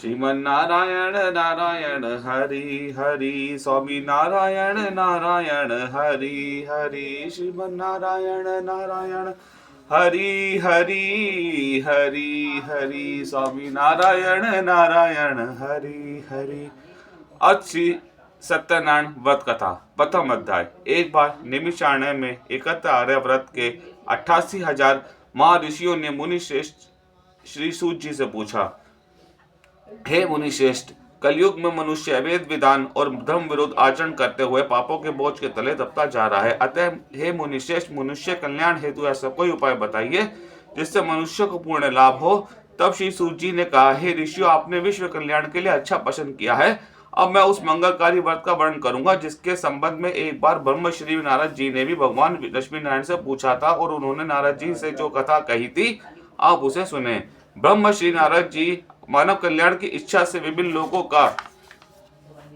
श्रीमन नारायण नारायण हरि हरि, स्वामी नारायण नारायण हरि हरि, श्रीमन नारायण नारायण हरि हरि हरि हरि, स्वामी नारायण नारायण हरि हरि। आज श्री सत्यनारायण व्रत कथा प्रथम अध्याय। एक बार निमिषारण्य में एकत्र आर्य व्रत के 88,000 महर्षियों ने मुनि श्रेष्ठ श्री सूत जी से पूछा, हे मुनि श्रेष्ठ, कलयुग में मनुष्य अवैध विधान और धर्म विरोध आचरण करते हुए पापों के बोझ के तले दबता जा रहा है। अतः हे मुनि श्रेष्ठ, मनुष्य कल्याण हेतु ऐसा कोई उपाय बताइए जिससे मनुष्य को पूर्ण लाभ हो। तब श्री सूत जी ने कहा, हे ऋषियों, आपने विश्व कल्याण के लिए अच्छा पसंद किया है। अब मैं उस मंगलकारी व्रत का वर्णन करूंगा जिसके संबंध में एक बार ब्रह्म श्री नारद जी ने भी भगवान लक्ष्मी नारायण से पूछा था और उन्होंने नारद जी से जो कथा कही थी आप उसे सुने। ब्रह्म श्री नारद जी मानव कल्याण की इच्छा से विभिन्न लोगों का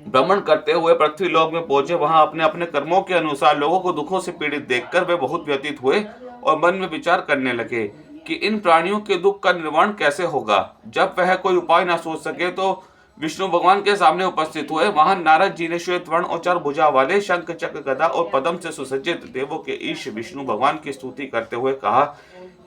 भ्रमण करते हुए पृथ्वी लोक में पहुंचे। वहां अपने अपने कर्मों के अनुसार लोगों को दुखों से पीड़ित देखकर वे बहुत व्यतीत हुए और मन में विचार करने लगे कि इन प्राणियों के दुख का निर्वाण कैसे होगा। जब वह कोई उपाय न सोच सके तो विष्णु भगवान के सामने उपस्थित हुए। वहां नारद जी ने श्वेत वर्ण और 4 भुजा वाले शंख चक्र गदा और पद्म से सुसज्जित देवों के ईश विष्णु भगवान की स्तुति करते हुए कहा,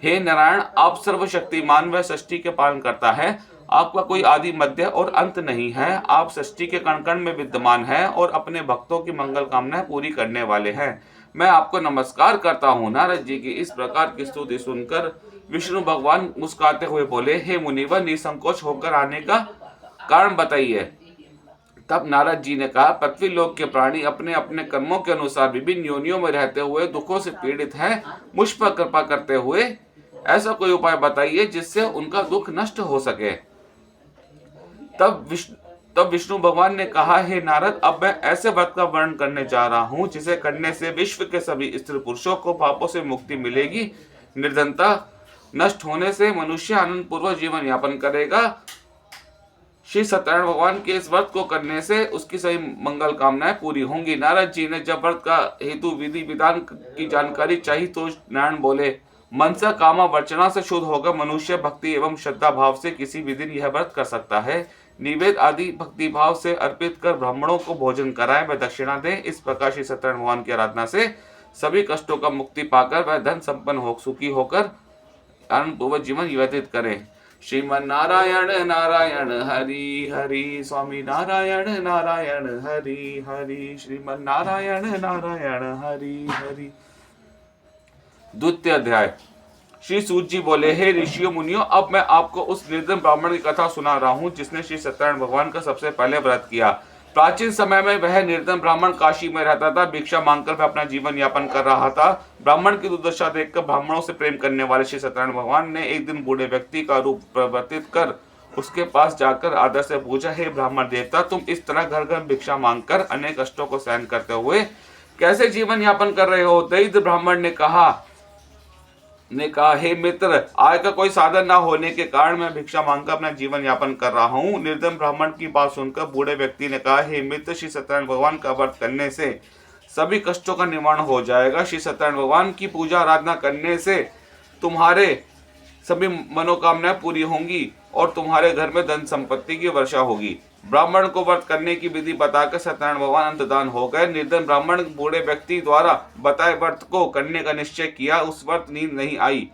हे नारायण, आप सर्वशक्तिमान व सृष्टि के पालन करता है। आपका कोई आदि मध्य और अंत नहीं है। आप सृष्टि के कण कण में विद्यमान हैं और अपने भक्तों की मंगल कामनाएं पूरी करने वाले हैं। मैं आपको नमस्कार करता हूँ। नारद जी की इस प्रकार की स्तुति सुनकर विष्णु भगवान मुस्कुराते हुए बोले, हे मुनिवर, निसंकोच होकर आने का कारण बताइए। तब नारद जी ने कहा, पृथ्वी लोक के प्राणी अपने अपने कर्मों के अनुसार विभिन्न योनियों में रहते हुए दुखों से पीड़ित हैं। मुझ पर कृपा करते हुए ऐसा कोई उपाय बताइए जिससे उनका दुख नष्ट हो सके। तब विष्णु भगवान ने कहा, हे नारद, अब मैं ऐसे व्रत का वर्णन करने जा रहा हूँ जिसे करने से विश्व के सभी स्त्री पुरुषों को पापों से मुक्ति मिलेगी। निर्धनता नष्ट होने से मनुष्य आनंद पूर्वक जीवन यापन करेगा। श्री सत्यनारायण भगवान के इस व्रत को करने से उसकी सभी मंगल कामनाएं पूरी होंगी। नारद जी ने जब व्रत का हेतु विधि विधान की जानकारी चाहिए तो नारायण बोले, मनसा कामा वर्चना से शुद्ध होकर मनुष्य भक्ति एवं श्रद्धा भाव से किसी भी दिन यह व्रत कर सकता है। निवेद आदि भक्ति भाव से अर्पित कर ब्राह्मणों को भोजन कराएं व दक्षिणा दें। इस प्रकार श्री सत्यनारायण भगवान की आराधना से सभी कष्टों का मुक्ति पाकर वह धन संपन्न हो सुखी होकर आनंद पूर्वक जीवन व्यतीत करें। श्रीमन नारायण नारायण हरि हरि, स्वामी नारायण नारायण हरि हरि, श्रीमन नारायण नारायण हरि हरि। द्वितीय अध्याय। श्री सूत जी बोले, हे ऋषियों मुनियों, अब मैं आपको उस निर्धन ब्राह्मण की कथा सुना रहा हूँ जिसने श्री सत्यनारायण भगवान का सबसे पहले व्रत किया। प्राचीन समय में वह निर्धन ब्राह्मण काशी में रहता था। भिक्षा मांगकर वह अपना जीवन यापन कर रहा था। ब्राह्मण की दुर्दशा देखकर ब्राह्मणों से प्रेम करने वाले श्री सत्यनारायण भगवान ने एक दिन बूढ़े व्यक्ति का रूप परिवर्तित कर उसके पास जाकर आदर से पूछा, हे ब्राह्मण देवता, तुम इस तरह घर घर भिक्षा मांगकर अनेक कष्टों को सहन करते हुए कैसे जीवन यापन कर रहे हो। दरिद्र ब्राह्मण ने कहा, हे मित्र, आय का कोई साधन न होने के कारण मैं भिक्षा मांगकर अपना जीवन यापन कर रहा हूँ। निर्धन ब्राह्मण की बात सुनकर बूढ़े व्यक्ति ने कहा, हे मित्र, श्री सत्यनारायण भगवान का व्रत करने से सभी कष्टों का निवारण हो जाएगा। श्री सत्यनारायण भगवान की पूजा आराधना करने से तुम्हारे सभी मनोकामनाएं पूरी होंगी और तुम्हारे घर में धन संपत्ति की वर्षा होगी। ब्राह्मण को व्रत करने की विधि बताकर सत्यनारायण भगवान अंतर्धान हो गए। निर्धन ब्राह्मण बूढ़े व्यक्ति द्वारा बताए व्रत को करने का निश्चय किया। उस व्रत नींद नहीं आई।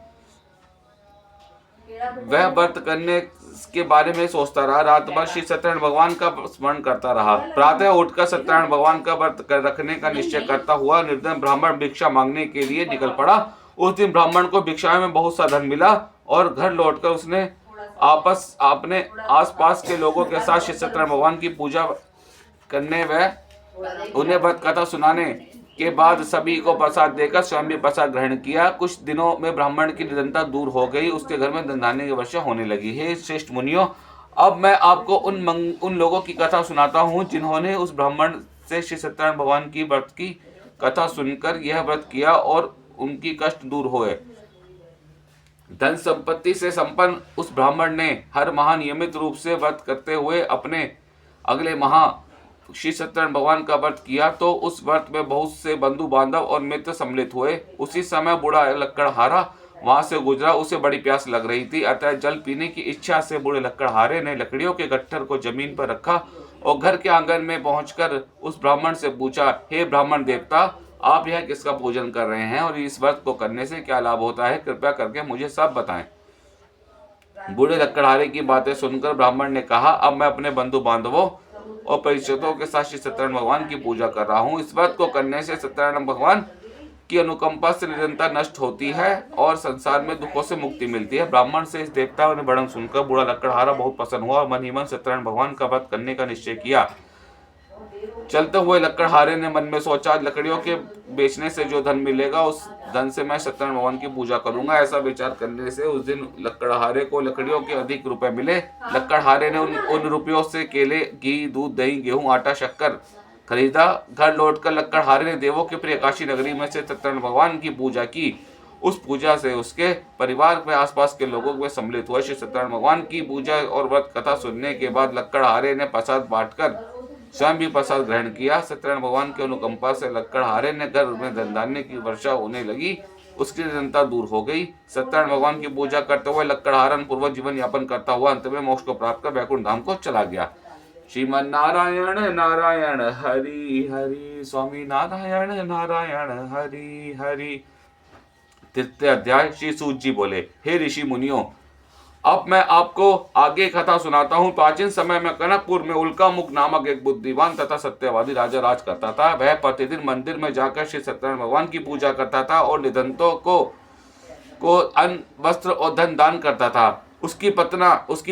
वह व्रत करने के बारे में सोचता रहा। रात भर श्री सत्यनारायण भगवान का स्मरण करता रहा। प्रातः उठकर सत्यनारायण भगवान का व्रत रखने का निश्चय करता हुआ निर्धन ब्राह्मण भिक्षा मांगने के लिए निकल पड़ा। उस दिन ब्राह्मण को भिक्षा में बहुत सा धन मिला और घर लौटकर उसने अपने आसपास के लोगों के साथ श्री सत्यनारायण भगवान की पूजा करने व उन्हें व्रत कथा सुनाने के बाद सभी को प्रसाद देकर स्वयं भी प्रसाद ग्रहण किया। कुछ दिनों में ब्राह्मण की निर्धनता दूर हो गई। उसके घर में धन धान्य की वर्षा होने लगी। हे श्रेष्ठ मुनियों, अब मैं आपको उन लोगों की कथा सुनाता हूँ जिन्होंने उस ब्राह्मण से श्री सत्यनारायण भगवान की व्रत की कथा सुनकर यह व्रत किया और उनकी कष्ट दूर हुए। धन संपत्ति से संपन्न उस ब्राह्मण ने हर माह नियमित रूप से व्रत करते हुए अपने अगले माह श्री सत्यनारायण भगवान का व्रत किया तो उस व्रत में बहुत से बंधु बांधव और मित्र सम्मिलित हुए। उसी समय बूढ़ा लकड़हारा वहां से गुजरा। उसे बड़ी प्यास लग रही थी, अतः जल पीने की इच्छा से बूढ़े लकड़हारे ने लकड़ियों के गट्ठर को जमीन पर रखा और घर के आंगन में पहुंचकर उस ब्राह्मण से पूछा, हे ब्राह्मण देवता, आप यह किसका पूजन कर रहे हैं और इस व्रत को करने से क्या लाभ होता है? कृपया करके मुझे सब बताएं। बूढ़े लकड़हारे की बातें सुनकर ब्राह्मण ने कहा, अब मैं अपने बंधु बांधवों और परिचितों के साथ श्री सत्यनारायण भगवान की पूजा कर रहा हूँ। इस व्रत को करने से सत्यनारायण भगवान की अनुकंपा से निरंतर नष्ट होती है और संसार में दुखों से मुक्ति मिलती है। ब्राह्मण से इस देवता ने वर्णन सुनकर बूढ़ा लकड़हारा बहुत प्रसन्न हुआ और मन ही मन सत्यनारायण भगवान का व्रत करने का निश्चय किया। चलते हुए लकड़हारे ने मन में सोचा, लकड़ियों के बेचने से जो धन मिलेगा उस धन से मैं सत्यनारायण भगवान की पूजा करूंगा। ऐसा विचार करने से उस दिन लकड़हारे को लकड़ियों के अधिक रुपए मिले। लकड़हारे ने उन रुपयों से केले, घी, दूध, दही, गेहूं, आटा, शक्कर खरीदा। घर लौटकर लकड़हारे ने देवों के प्रिय काशी नगरी में से सत्यनारायण भगवान की पूजा की। उस पूजा से उसके परिवार में आसपास के लोगों में सम्मिलित हुआ। श्री सत्यनारायण भगवान की पूजा और व्रत कथा सुनने के बाद लकड़हारे ने प्रसाद बांटकर स्वयं भी प्रसाद ग्रहण किया। सत्यनारायण भगवान की अनुकंपा से लकड़हारे ने घर में धन धान्य की वर्षा होने लगी, उसकी चिंता दूर हो गई। सत्यनारायण भगवान की पूजा करते हुए लकड़हारन पूर्वक जीवन यापन करता हुआ अंत में मोक्ष को प्राप्त कर वैकुंठ धाम को चला गया। श्रीमन नारायण नारायण हरि हरि, स्वामी नारायण नारायण हरि हरि। तृतीय अध्याय। श्री सूत जी बोले, हे ऋषि मुनियों, अब मैं आपको आगे कथा सुनाता हूँ। प्राचीन समय में कनकपुर में उल्कामुख नामक एक बुद्धिमान तथा सत्यवादी राजा राज करता था। वह प्रतिदिन मंदिर में जाकर श्री सत्यनारायण भगवान की पूजा करता था और निधनतों को अन्न, वस्त्र और धन दान करता था। उसकी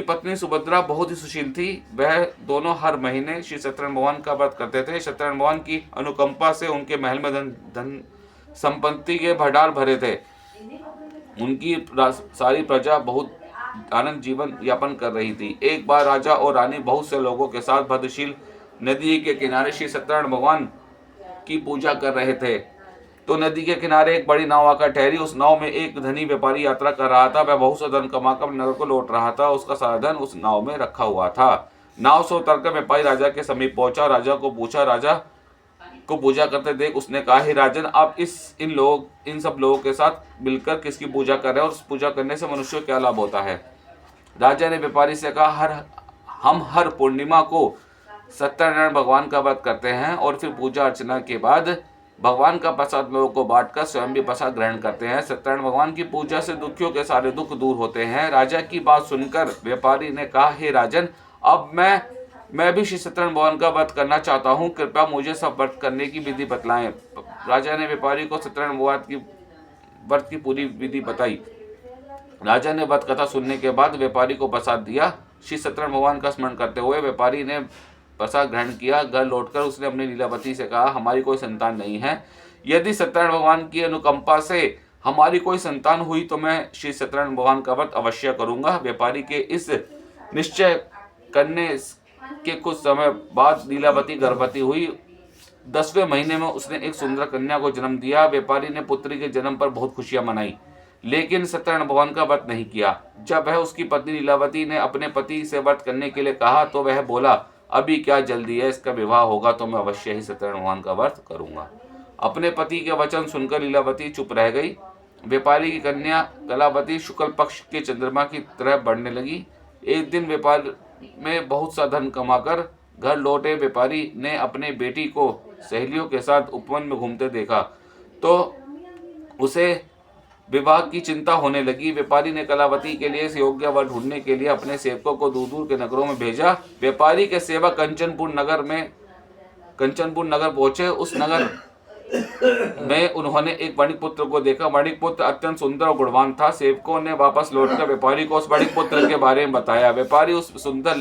पत्नी सुभद्रा बहुत ही सुशील थी। वह दोनों हर महीने श्री सत्यनारायण भगवान का व्रत करते थे। सत्यनारायण भगवान की अनुकंपा से उनके महल में धन संपत्ति के भंडार भरे थे। उनकी सारी प्रजा बहुत आनंद जीवन यापन कर रही थी। एक बार राजा और रानी बहुत से लोगों के साथ भद्रशील नदी के किनारे श्री सत्यनारायण भगवान की पूजा कर रहे थे। तो नदी के किनारे एक बड़ी नाव आकर ठहरी। उस नाव में एक धनी व्यापारी यात्रा कर रहा था। वह बहुत सा धन कमाकर नगर को लौट रहा था। उसका सारा धन उस नाव में रखा हुआ था। नाव से उतरकर व्यापारी राजा के समीप पहुंचा। राजा को पूछा, राजा को पूजा करते देख उसने कहा, हे राजन, आप इन सब लोगों के साथ मिलकर किसकी पूजा कर रहे हैं और उस पूजा करने से मनुष्य को क्या लाभ होता है? राजा ने व्यापारी से कहा, हम हर पूर्णिमा को सत्यनारायण भगवान का व्रत करते हैं और फिर पूजा अर्चना के बाद भगवान का प्रसाद लोगों को बांटकर स्वयं भी प्रसाद ग्रहण करते हैं। सत्यनारायण भगवान की पूजा से दुखियों के सारे दुख दूर होते हैं। राजा की बात सुनकर व्यापारी ने कहा, हे राजन, अब मैं भी श्री सत्यनारायण भगवान का व्रत करना चाहता हूँ। कृपया मुझे सब व्रत करने की विधि बतलाएं। राजा ने व्यापारी को सत्यनारायण भगवान की व्रत की पूरी विधि बताई। राजा ने व्रत कथा सुनने के बाद व्यापारी को प्रसाद दिया। श्री सत्यनारायण भगवान का स्मरण करते हुए व्यापारी ने प्रसाद ग्रहण किया। घर लौटकर उसने अपनी लीलावती से कहा, हमारी कोई संतान नहीं है। यदि सत्यनारायण भगवान की अनुकंपा से हमारी कोई संतान हुई तो मैं श्री सत्यनारायण भगवान का व्रत अवश्य करूंगा। व्यापारी के इस निश्चय करने के कुछ समय बाद लीलावती गर्भवती हुई। 10वें महीने में उसने एक सुंदर कन्या को जन्म दिया। व्यापारी ने पुत्री के जन्म पर बहुत खुशियां मनाई, लेकिन सत्यनारायण भगवान का व्रत नहीं किया। जब वह उसकी पत्नी लीलावती ने अपने पति से व्रत करने के लिए कहा तो वह बोला, अभी क्या जल्दी है, इसका विवाह होगा तो मैं अवश्य ही सत्यनारायण भगवान का व्रत करूंगा। अपने पति के वचन सुनकर लीलावती चुप रह गई। व्यापारी की कन्या कलावती शुक्ल पक्ष के चंद्रमा की तरह बढ़ने लगी। एक दिन व्यापार में बहुत सा धन कमाकर घर लौटे व्यापारी ने अपने बेटी को सहेलियों के साथ उपवन में घूमते देखा तो उसे विवाह की चिंता होने लगी। व्यापारी ने कलावती के लिए योग्य वर ढूंढने के लिए अपने सेवकों को दूर दूर के नगरों में भेजा। व्यापारी के सेवक कंचनपुर नगर पहुंचे। उस नगर में उन्होंने एक वणिक पुत्र को देखा। वणिक पुत्र अत्यंत सुंदर और गुणवान था। सेवकों ने वापस लौटकर व्यापारी को उस वणिक पुत्र के बारे में बताया। व्यापारी उस सुंदर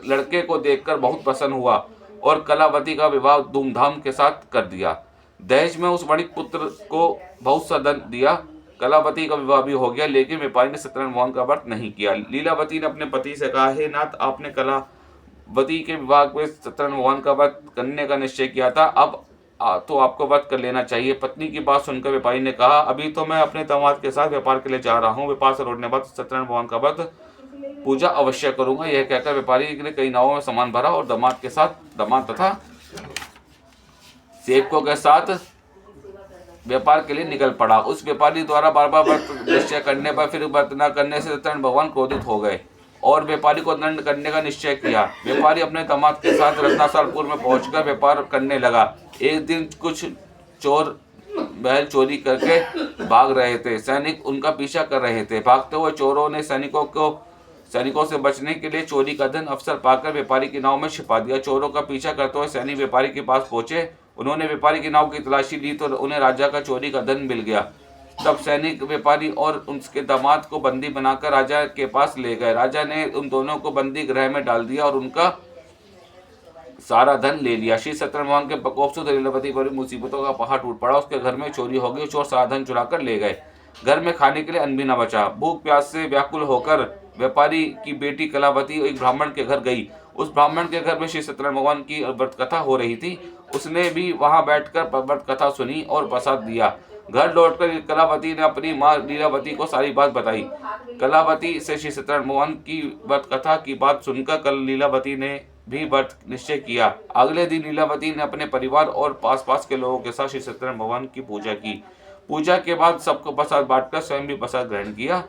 लड़के को देखकर बहुत प्रसन्न हुआ और कलावती का विवाह धूमधाम के साथ कर दिया। दहेज में उस वणिक पुत्र को बहुत सा धन दिया। कलावती का विवाह भी हो गया, लेकिन व्यापारी ने सत्यनारायण भगवान का व्रत नहीं किया। लीलावती ने अपने पति से कहा, हे नाथ, आपने कलावती के विवाह में सत्यनारायण भगवान का व्रत करने का निश्चय किया था, अब तो आपको व्रत कर लेना चाहिए। पत्नी की बात सुनकर व्यापारी ने कहा, अभी तो मैं अपने दामाद के साथ व्यापार के लिए जा रहा हूँ। व्यापार से लौटने बाद सत्यनारायण भगवान का व्रत पूजा अवश्य करूंगा। यह कहकर व्यापारी ने कई नावों में सामान भरा और दामाद तथा सेवकों के साथ व्यापार के लिए निकल पड़ा। उस व्यापारी द्वारा बार बार व्रत निश्चय करने पर फिर व्रत न करने से सत्यनारायण भगवान क्रोधित हो गए और व्यापारी को दंड करने का निश्चय किया। व्यापारी अपने दामाद के साथ रत्नासरपुर में पहुंचकर व्यापार करने लगा। एक दिन कुछ चोर बैल चोरी करके भाग रहे थे। सैनिक उनका पीछा कर रहे थे। भागते हुए चोरों ने सैनिकों से बचने के लिए चोरी का धन अवसर पाकर व्यापारी की नाव में छिपा दिया। चोरों का पीछा करते हुए सैनिक व्यापारी के पास पहुंचे। उन्होंने व्यापारी की नाव की तलाशी ली तो उन्हें राजा का चोरी का धन मिल गया। तब सैनिक व्यापारी और उसके दामाद को बंदी बनाकर राजा के पास ले गए। राजा ने उन दोनों को बंदी गृह में डाल दिया और उनका सारा धन ले लिया। श्री सत्यनारायण भगवान के प्रकोप से लीलावती पर मुसीबतों का पहाड़ टूट पड़ा। उसके घर में चोरी हो गई। चोर सारा धन चुरा कर ले गए। घर में खाने के लिए अन्न भी न बचा। भूख प्यास से व्याकुल होकर व्यापारी की बेटी कलावती एक ब्राह्मण के घर गई। उस ब्राह्मण के घर में श्री सत्यनारायण भगवान की व्रत कथा हो रही थी। उसने भी वहां बैठकर व्रत कथा सुनी और प्रसाद दिया। घर लौटकर कलावती ने अपनी माँ लीलावती को सारी बात बताई। कलावती से श्री सत्यनारायण भगवान की व्रत कथा की बात सुनकर कल लीलावती ने भी व्रत निश्चय किया। अगले दिन लीलावती ने अपने परिवार और पास के लोगों के साथ श्री सत्यनारायण भगवान की पूजा की। पूजा के बाद सबको प्रसाद बांटकर स्वयं भी प्रसाद ग्रहण किया।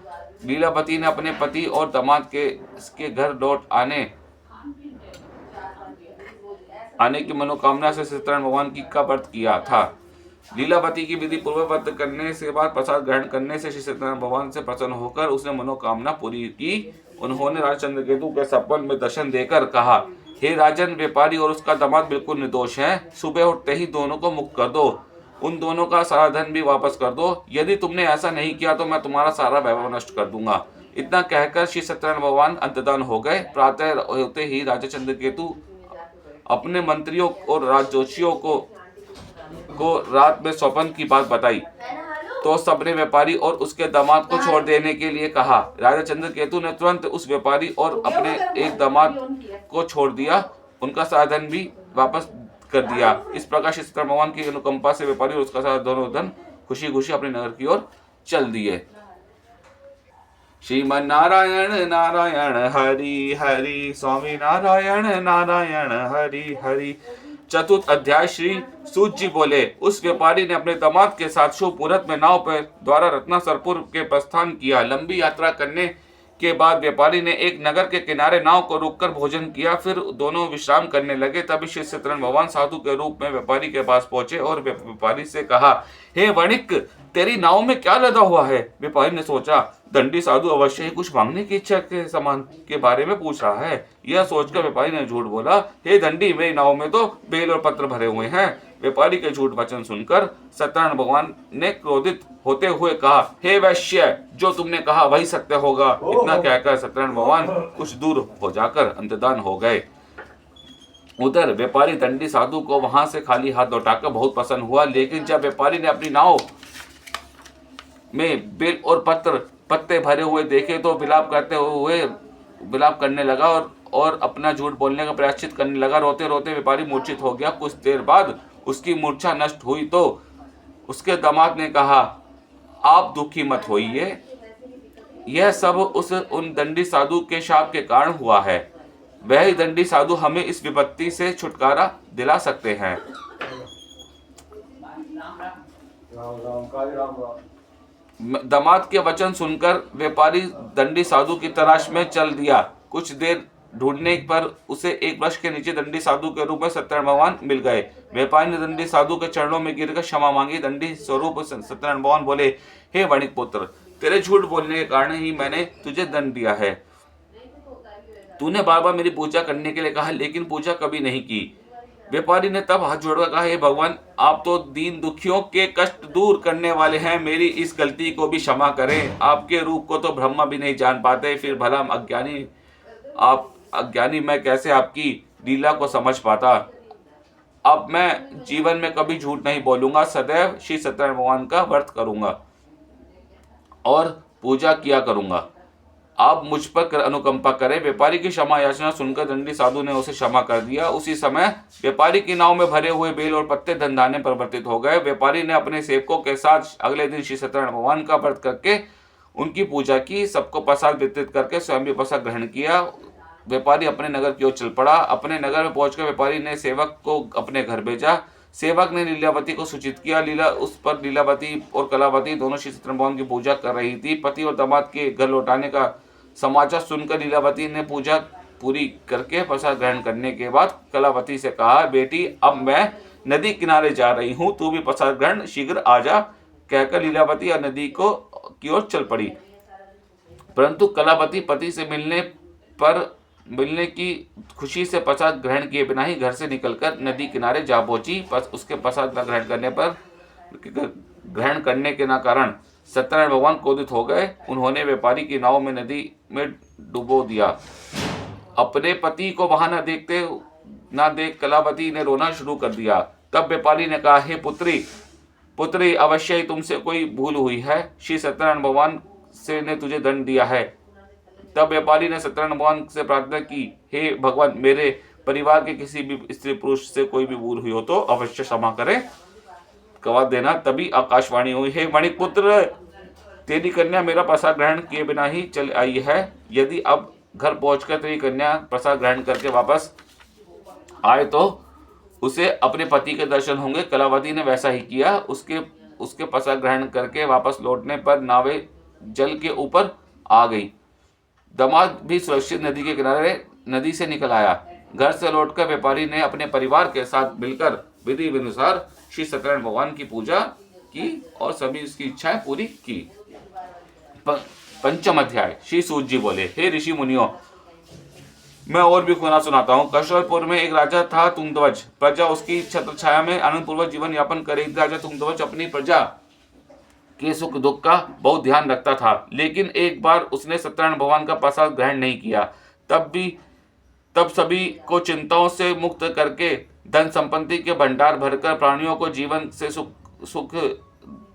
लीलावती ने अपने पति और दामाद के घर लौट आने की मनोकामना से सत्यनारायण भगवान की का व्रत किया था। लीलावती की विधि पूर्वक व्रत करने से बाद प्रसाद ग्रहण करने से श्री सत्यनारायण भगवान से प्रसन्न होकर उसने मनोकामना पूरी की। उन्होंने राजा चंद्रकेतु के सपन में दर्शन देकर कहा, हे राजन, व्यापारी और उसका दामाद बिल्कुल निर्दोष हैं। सुबह उठते ही दोनों को मुक्त कर दो। उन दोनों का सारा धन भी वापस कर दो। यदि तुमने ऐसा नहीं किया तो मैं तुम्हारा सारा वैभव नष्ट कर दूंगा। इतना कहकर श्री सत्यनारायण भगवान अंतर्धान हो गए। प्रातः होते ही राजा चंद्रकेतु अपने मंत्रियों और राजजोशियों को रात में स्वप्न की बात बताई तो सबने व्यापारी और उसके दामाद को छोड़ देने के लिए कहा। राजा चंद्रकेतु ने तुरंत उस व्यापारी और अपने एक दामाद को छोड़ दिया। उनका सारा धन भी वापस कर दिया। इस प्रकार श्री सत्यनारायण भगवान की अनुकंपा से व्यापारी और उसका सारा दोनों धन खुशी खुशी अपने नगर की ओर चल दिए। श्रीमन नारायण नारायण हरि हरि, स्वामी नारायण नारायण हरि हरि। चतुर्थ अध्याय। श्री सूत जी बोले, उस व्यापारी ने अपने दामाद के साथ शुभ मुहूर्त में नाव पर द्वारा रत्नासरपुर के प्रस्थान किया। लंबी यात्रा करने के बाद व्यापारी ने एक नगर के किनारे नाव को रोककर भोजन किया। फिर दोनों विश्राम करने लगे। तभी श्री सत्यनारायण भगवान साधु के रूप में व्यापारी के पास पहुंचे और व्यापारी से कहा, हे वणिक, तेरी नाव में क्या लदा हुआ है? व्यापारी ने सोचा, दंडी साधु अवश्य ही कुछ मांगने की इच्छा के सामान के बारे में पूछ रहा है। यह सोचकर व्यापारी ने झूठ बोला, हे दंडी, मेरी नाव में तो बेल और पत्र भरे हुए हैं। व्यापारी के झूठ वचन सुनकर सत्यनारायण भगवान ने क्रोधित होते हुए कहा, हे वैश्य, जो तुमने कहा वही सत्य होगा। इतना कहकर सत्यनारायण भगवान कुछ दूर हो जाकर अंतर्धान हो गए। उधर व्यापारी दंडी साधु को वहां से खाली हाथ लौटाकर बहुत प्रसन्न हुआ। लेकिन जब व्यापारी ने अपनी नाव में बेल और पत्ते भरे हुए देखे तो विलाप करने लगा और अपना झूठ बोलने का प्रायश्चित करने लगा। रोते रोते व्यापारी मूर्छित हो गया। कुछ देर बाद उसकी मूर्छा नष्ट हुई तो उसके दामाद ने कहा, आप दुखी मत होइए, यह सब उन दंडी साधु के शाप के कारण हुआ है। वह ही दंडी साधु हमें इस विपत्ति से छुटकारा दिला सकते हैं। दामाद के वचन सुनकर व्यापारी दंडी साधु की तलाश में चल दिया। कुछ देर ढूंढने पर उसे एक वृक्ष के नीचे दंडी साधु के रूप में सत्यनारायण भगवान मिल गए। व्यापारी ने दंडी साधु के चरणों में गिरकर क्षमा मांगी। दंडी स्वरूप सत्यनारायण भगवान बोले, हे वणिक पुत्र, तेरे झूठ बोलने के कारण ही मैंने तुझे दंड दिया है। तूने बार बार मेरी पूजा करने के लिए कहा, लेकिन पूजा कभी नहीं की। व्यापारी ने तब हाथ जोड़कर कहा, हे भगवान, आप तो दीन दुखियों के कष्ट दूर करने वाले हैं, मेरी इस गलती को भी क्षमा करें। आपके रूप को तो ब्रह्मा भी नहीं जान पाते, फिर भला अज्ञानी मैं कैसे आपकी लीला को समझ पाता। अब मैं जीवन में कभी झूठ नहीं बोलूंगा, सदैव श्री सत्यनारायण भगवान का व्रत करूंगा और पूजा किया करूंगा। आप मुझ पर अनुकंपा करें। व्यापारी की क्षमा याचना सुनकर दंडी साधु ने उसे क्षमा कर दिया। उसी समय व्यापारी की नाव में भरे हुए बेल और पत्ते धनधान्य परिवर्तित हो गए। व्यापारी ने अपने सेवकों के साथ अगले दिन श्री सत्यनारायण भगवान का व्रत करके उनकी पूजा की। सबको प्रसाद वितरित करके स्वयं भी प्रसाद ग्रहण किया। व्यापारी अपने नगर की ओर चल पड़ा। अपने नगर में पहुंचकर व्यापारी ने सेवक को अपने घर भेजा। सेवक ने लीलावती को सूचित किया। उस पर लीलावती और कलावती दोनों श्री सत्यनारायण भगवान की पूजा कर रही थी। पति और दामाद के घर लौटाने का समाचार सुनकर लीलावती ने पूजा पूरी करके प्रसाद ग्रहण करने के बाद कलावती से कहा, बेटी अब मैं नदी किनारे जा रही हूँ, तू भी प्रसाद ग्रहण शीघ्र आ जा। कहकर लीलावती नदी की ओर चल पड़ी। परंतु कलावती पति से मिलने की खुशी से प्रसाद ग्रहण किए बिना ही घर से निकलकर नदी किनारे जा पहुंची। उसके प्रसाद न ग्रहण करने के कारण सत्यनारायण भगवान क्रोधित हो गए। उन्होंने व्यापारी की नाव में नदी में डुबो दिया। अपने पति को वहां न देख कलावती ने रोना शुरू कर दिया। तब व्यापारी ने कहा, हे पुत्री अवश्य ही तुमसे कोई भूल हुई है। श्री सत्यनारायण भगवान से ने तुझे दंड दिया है। तब व्यापारी ने सत्यनारायण भगवान से प्रार्थना की, हे भगवान, मेरे परिवार के किसी भी स्त्री पुरुष से कोई भी भूल हुई हो तो अवश्य क्षमा करें, गवा देना। तभी आकाशवाणी हुई, हे मणिपुत्र, तेरी कन्या मेरा प्रसाद ग्रहण किए बिना ही चल आई है। यदि अब घर पहुंचकर तेरी कन्या प्रसाद ग्रहण करके वापस आए तो उसे अपने पति के दर्शन होंगे। कलावती ने वैसा ही किया। उसके प्रसाद ग्रहण करके वापस लौटने पर नावे जल के ऊपर आ गई। दामाद भी सुरक्षित नदी के किनारे नदी से निकल आया। घर से लौटकर व्यापारी ने अपने परिवार के साथ मिलकर विधि अनुसार श्री सत्यनारायण भगवान की पूजा की और सभी उसकी इच्छाएं पूरी की। पंचम अध्याय। श्री सूत जी बोले, हे ऋषि मुनियों, मैं और भी खुना सुनाता हूँ। कौशलपुर में एक राजा था, तुंगध्वज। प्रजा उसकी छत्र छाया में आनंद पूर्वक जीवन यापन कर रही थी। राजा तुंगध्वज अपनी प्रजा के सुख दुख का बहुत ध्यान रखता था, लेकिन एक बार उसने सत्यनारायण भगवान का प्रसाद ग्रहण नहीं किया। तब सभी को चिंताओं से मुक्त करके धन संपत्ति के भंडार भरकर प्राणियों को जीवन से सुख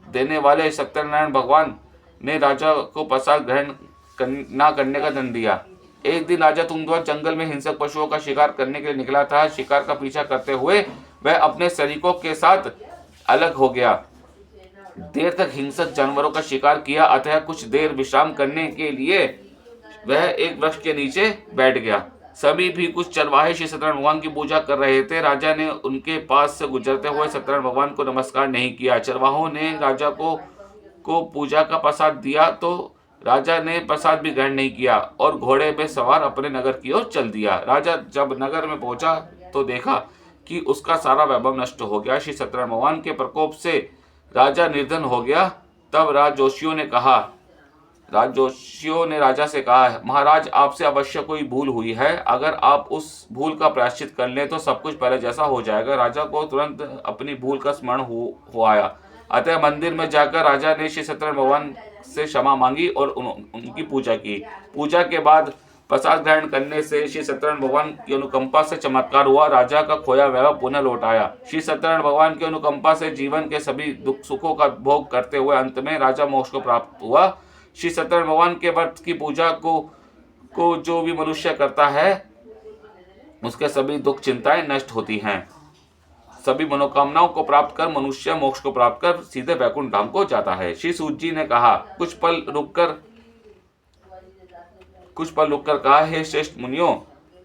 देने वाले सत्यनारायण भगवान ने राजा को प्रसाद ग्रहण न करने का दंड दिया। एक दिन राजा तुंगध्वज जंगल में हिंसक पशुओं का शिकार करने के लिए निकला था। शिकार का पीछा करते हुए वह अपने सैनिकों के साथ अलग हो गया। देर तक हिंसक जानवरों का शिकार किया, अतः कुछ देर विश्राम करने के लिए वह एक वृक्ष के नीचे बैठ गया। सभी भी कुछ चरवाहे श्री सत्यनारायण भगवान की पूजा कर रहे थे। राजा ने उनके पास से गुजरते हुए सत्यनारायण भगवान को नमस्कार नहीं किया। चरवाहों ने राजा को पूजा का प्रसाद दिया तो राजा ने प्रसाद भी ग्रहण नहीं किया और घोड़े पे सवार अपने नगर की ओर चल दिया। राजा जब नगर में पहुंचा तो देखा कि उसका सारा वैभव नष्ट हो गया। श्री सत्यनारायण भगवान के प्रकोप से राजा निर्धन हो गया। तब राजजोशियों ने राजा से कहा, महाराज, आपसे अवश्य कोई भूल हुई है। अगर आप उस भूल का प्रायश्चित कर लें तो सब कुछ पहले जैसा हो जाएगा। राजा को तुरंत अपनी भूल का स्मरण हो आया। अतः मंदिर में जाकर राजा ने श्री सत्यनारायण भगवान से क्षमा मांगी और उनकी पूजा की। पूजा के बाद प्रसाद ग्रहण करने से श्री सत्यनारायण भगवान की अनुकंपा से चमत्कार हुआ। राजा का खोया वैभव पुनः लौट आया। श्री सत्यनारायण भगवान की अनुकंपा से जीवन के सभी दुख सुखों का भोग करते हुए अंत में राजा मोक्ष को प्राप्त हुआ। श्री सत्यनारायण भगवान के व्रत की पूजा को जो भी मनुष्य करता है उसके सभी दुख चिंताएं नष्ट होती हैं। सभी मनोकामनाओं को प्राप्त कर मनुष्य मोक्ष को प्राप्त कर सीधे वैकुंठ धाम को जाता है। श्री सूत जी ने कहा, कुछ पल रुककर कहा, हे श्रेष्ठ मुनियों,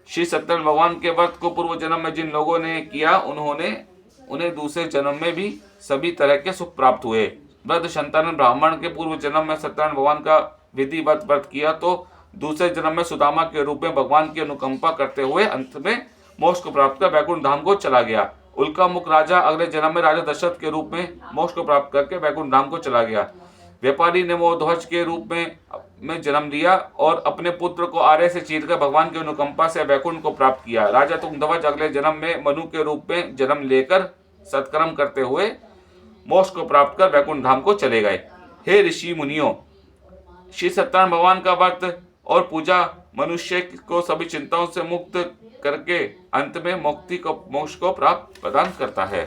श्री सत्यनारायण भगवान के व्रत को पूर्व जन्म में जिन लोगों ने किया उन्हें दूसरे जन्म में भी सभी तरह के सुख प्राप्त हुए। वृद्ध संतान ब्राह्मण के पूर्व जन्म में सत्यनारायण भगवान का विधिवत व्रत किया तो दूसरे जन्म में सुदामा के रूप में भगवान की अनुकंपा करते हुए अंत में मोक्ष को प्राप्त कर वैकुंठ धाम को चला गया। उल्का मुख राजा अगले जन्म में राजा दशरथ के रूप में मोक्ष को प्राप्त करके वैकुंठ धाम को चला गया। व्यापारी ने मोध्वज के रूप में जन्म लिया और अपने पुत्र को आरे से चीरकर भगवान की अनुकंपा से वैकुंठ को प्राप्त किया। राजा तुंगध्वज अगले जन्म में मनु के रूप में जन्म लेकर सत्कर्म करते हुए मोक्ष को प्राप्त कर वैकुंठ धाम को चले गए। हे ऋषि मुनियों, श्री सत्यनारायण भगवान का व्रत और पूजा मनुष्य को सभी चिंताओं से मुक्त करके अंत में मोक्ष को प्राप्त प्रदान करता है।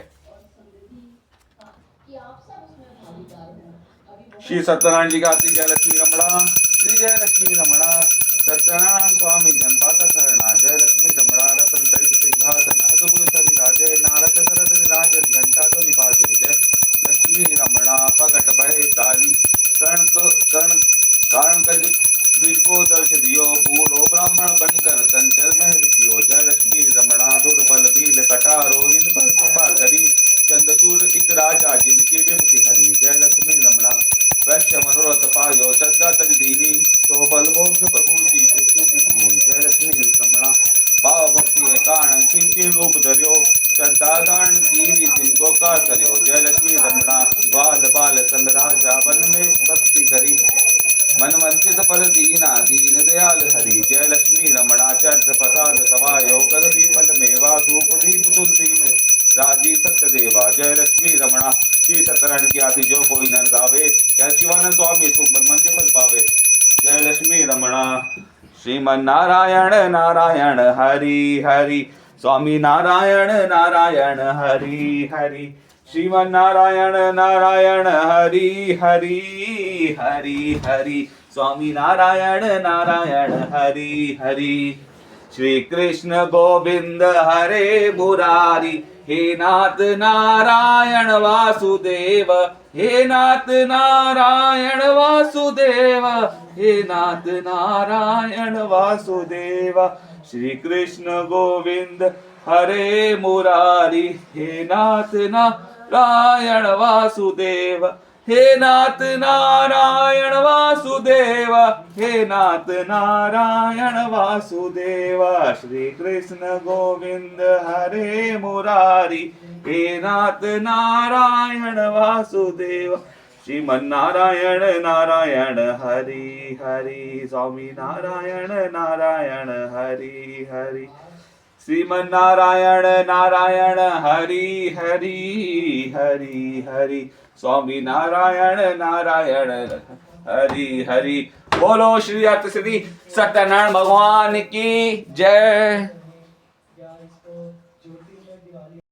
श्री सत्यनारायण जी का जय लक्ष्मी रमणा, श्री जय लक्ष्मी रमणा, सत्यनारायण स्वामी जनपात शरणा, जय लक्ष्मी रमणा, रतन सहित सिंहासन अद्भुत छवि राजे, नारद शरद निराजन घंटा तो निपाते, जय लक्ष्मी रमणा, प्रकट भय काली, कारण कज बीज को दर्श दियो, बूढ़ो ब्राह्मण बनकर कंचर महल कियो, जय लक्ष्मी रमणा, दुर्बल भील कटारो, इन पर कृपा करी, जिनकी विभूति हरि जय लक्ष्मी रमणा वैश्य मनोरथ पायो श्रद्धा तरि दीनी तो बल भोग प्रभु जी जय लक्ष्मी रमणा भाव भक्ति है कारण किंचिन रूप धर्यो श्रद्धा दान की जिनको का करो जय लक्ष्मी रमणा बाल बाल संग राजा वन में भक्ति करी मन वंचित फल दीना दीन दयाल हरि जय लक्ष्मी रमणा चैत्र प्रसाद सवायो कदली फल मेवा धूप दीप तुलसी में राजी सत्य देवा जय लक्ष्मी रमणा श्री सत्यनारायण की आदि जो कोई नर गावे या शिवानंद स्वामी सुख मंदिर फल पावे जय लक्ष्मी रमणा श्रीमन नारायण नारायण हरि हरि स्वामी नारायण नारायण हरि हरि श्रीमन नारायण नारायण हरि हरि हरि हरि स्वामी नारायण नारायण हरि हरि श्री कृष्ण गोविंद हरे मुरारी हे नाथ नारायण वासुदेव हे नाथ नारायण वासुदेव हे नाथ नारायण वासुदेव श्री कृष्ण गोविंद हरे मुरारी हे नाथ नारायण वासुदेव हे नाथ नारायण वासुदेव हे नाथ नारायण वासुदेव श्री कृष्ण गोविंद हरे मुरारी हे नाथ नारायण वासुदेव श्रीमन नारायण नारायण हरि हरि स्वामी नारायण नारायण हरि हरि श्रीमन नारायण नारायण हरि हरि हरि हरि स्वामी नारायण नारायण हरि हरि बोलो श्री सत्यनारायण भगवान की जय।